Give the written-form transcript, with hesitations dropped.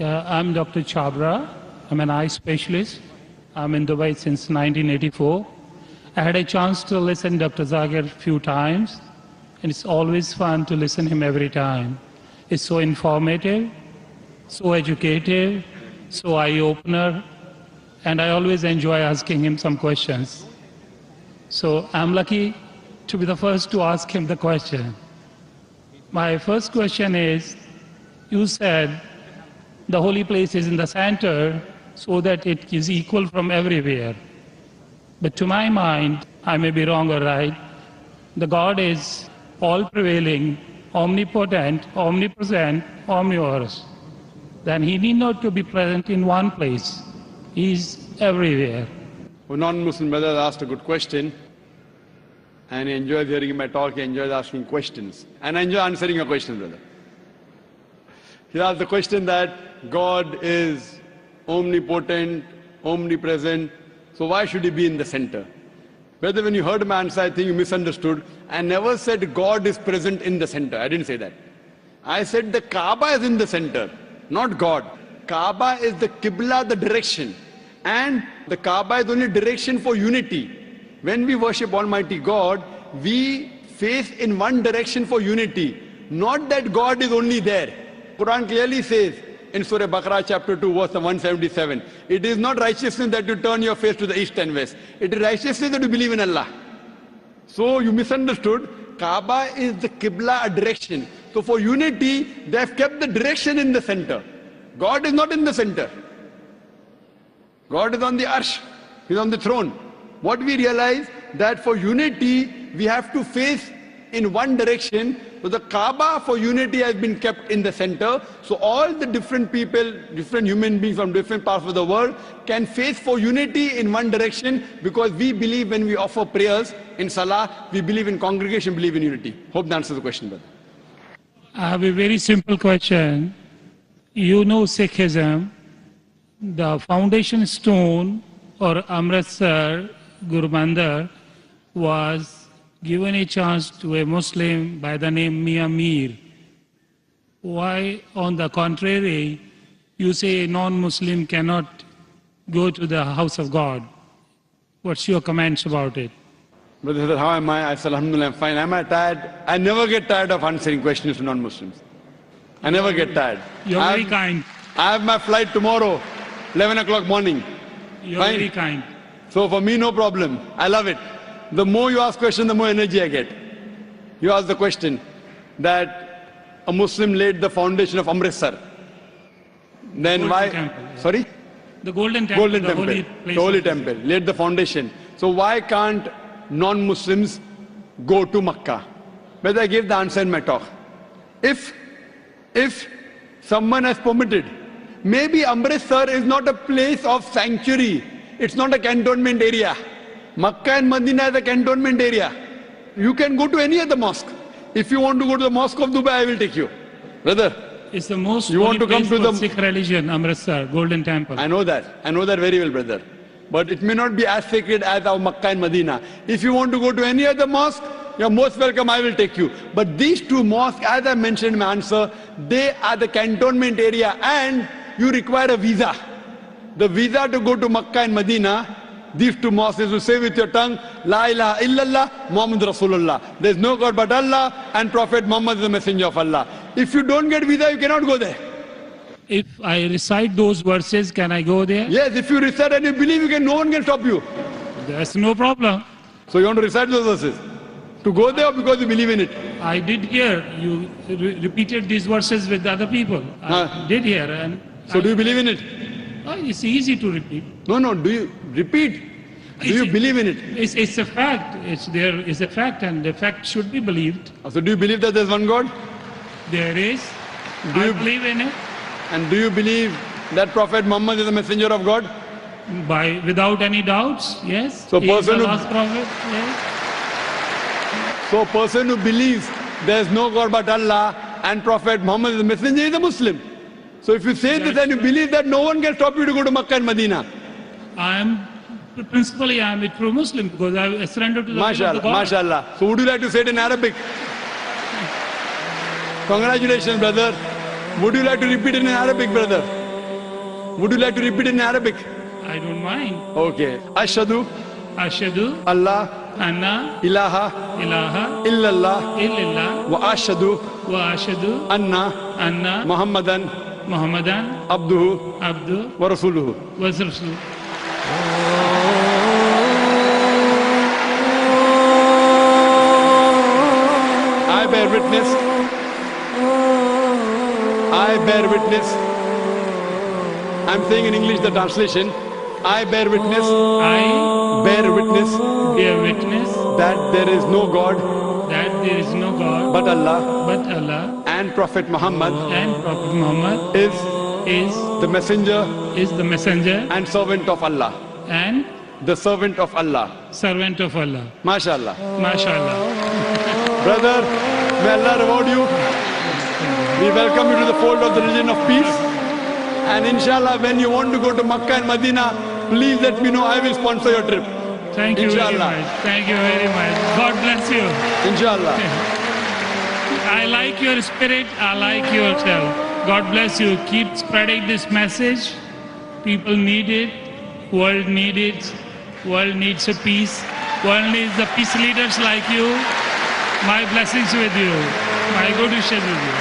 I'm Dr. Chabra. I'm an eye specialist. I'm in Dubai since 1984. I had a chance to listen to Dr. Zakir a few times, and it's always fun to listen to him every time. It's so informative, so educative, so eye-opener, and I always enjoy asking him some questions. So I'm lucky to be the first to ask him the question. My first question is, you said the holy place is in the center so that it is equal from everywhere. But to my mind, I may be wrong or right, the God is all-prevailing, omnipotent, omnipresent, omnivorous. Then he need not to be present in one place. He is everywhere. A non-Muslim brother asked a good question, and he enjoys hearing my talk, he enjoys asking questions. And I enjoy answering your question, brother. He asked the question that God is omnipotent, omnipresent, so why should he be in the center? Brother, when you heard my answer, I think you misunderstood. I never said God is present in the center. I didn't say that. I said the Kaaba is in the center, not God. Kaaba is the Qibla, the direction. And the Kaaba is only direction for unity. When we worship Almighty God, we face in one direction for unity. Not that God is only there. Quran clearly says in Surah Baqarah chapter 2 verse 177, it is not righteousness that you turn your face to the east and west. It is righteousness that you believe in Allah. So you misunderstood. Kaaba is the Qibla, a direction. So for unity, they have kept the direction in the center. God is not in the center. God is on the arsh. He is on the throne. What we realize that for unity, we have to face in one direction. So the Kaaba for unity has been kept in the center. So all the different people, different human beings from different parts of the world can face for unity in one direction, because we believe when we offer prayers in Salah, we believe in congregation, believe in unity. Hope that answers the question, brother. I have a very simple question. You know Sikhism, the foundation stone or Amritsar Guru Mandir was given a chance to a Muslim by the name Mia Mir. Why, on the contrary, you say a non-Muslim cannot go to the house of God? What's your comments about it? Brother, how am I? I said, Alhamdulillah, I'm fine. Am I tired? I never get tired of answering questions to non-Muslims. I never get tired. You're very kind. I have my flight tomorrow, 11 o'clock morning. You're Fine. very kind. So for me, no problem. I love it. The more you ask questions, the more energy I get. You ask the question that a Muslim laid the foundation of Amritsar. Then Golden why? Temple, yeah. Sorry? The Golden Temple, Golden the Temple. holy place. The Holy Temple. Laid the foundation. So why can't non-Muslims go to Makkah? But I gave the answer in my talk. If someone has permitted, maybe Amritsar is not a place of sanctuary. It's not a cantonment area. Makkah and Medina is a cantonment area. You can go to any other mosque. If you want to go to the Mosque of Dubai, I will take you. Brother, It's the most you want to come to the Sikh religion, Amritsar, Golden Temple. I know that. I know that very well, brother. But it may not be as sacred as our Makkah and Medina. If you want to go to any other mosque, you're most welcome, I will take you. But these two mosques, as I mentioned in my answer, they are the cantonment area, and you require a visa. The visa to go to Makkah and Medina, these two mosques, is to say with your tongue, La ilaha illallah, Muhammad Rasulullah. There is no God but Allah, and Prophet Muhammad is the messenger of Allah. If you don't get visa, you cannot go there. If I recite those verses, can I go there? Yes, if you recite and you believe, no one can stop you. There's no problem. So you want to recite those verses? To go there or because you believe in it? I did hear you repeated these verses with other people. I did hear. And So do you believe in it? It's easy to repeat. No, do you repeat? Do you believe in it? It's a fact. It's a fact, and the fact should be believed. So do you believe that there's one God? There is. Do I you- believe in it. And do you believe that Prophet Muhammad is a messenger of God? Without any doubts, yes. So He is the person who- last prophet, yes. So a person who believes there's no God but Allah and Prophet Muhammad is a messenger is a Muslim. So if you say this and you believe that, no one can stop you to go to Makkah and Medina. Principally, I am a true Muslim because I surrendered to the will of the MashaAllah, God. MashaAllah. So would you like to say it in Arabic? Congratulations, brother. Would you like to repeat it in Arabic, brother? Would you like to repeat in Arabic? I don't mind. Okay. Ashhadu Ashhadu Allah anna ilaha ilaha illallah illallah wa ashhadu wa ashhadu anna anna Muhammadan Muhammadan abduhu abdu wa rasuluhu. wa rasuluh. I bear witness. I bear witness. I'm saying in English the translation. I bear witness. I Bear witness bear witness that there is no God that there is no God but Allah but Allah, and Prophet Muhammad and Prophet Muhammad is is the messenger the messenger and servant of Allah. and The servant of Allah. servant of Allah. MashaAllah. MashaAllah. Brother, may Allah reward you. We welcome you to the fold of the religion of peace. And inshallah, when you want to go to Makkah and Medina, please let me know. I will sponsor your trip. Thank you very Inshallah. much. Thank you very much. God bless you. Inshallah. I like your spirit. I like yourself. God bless you. Keep spreading this message. People need it. World needs it. World needs a peace. World needs the peace leaders like you. My blessings with you. My good wishes with you.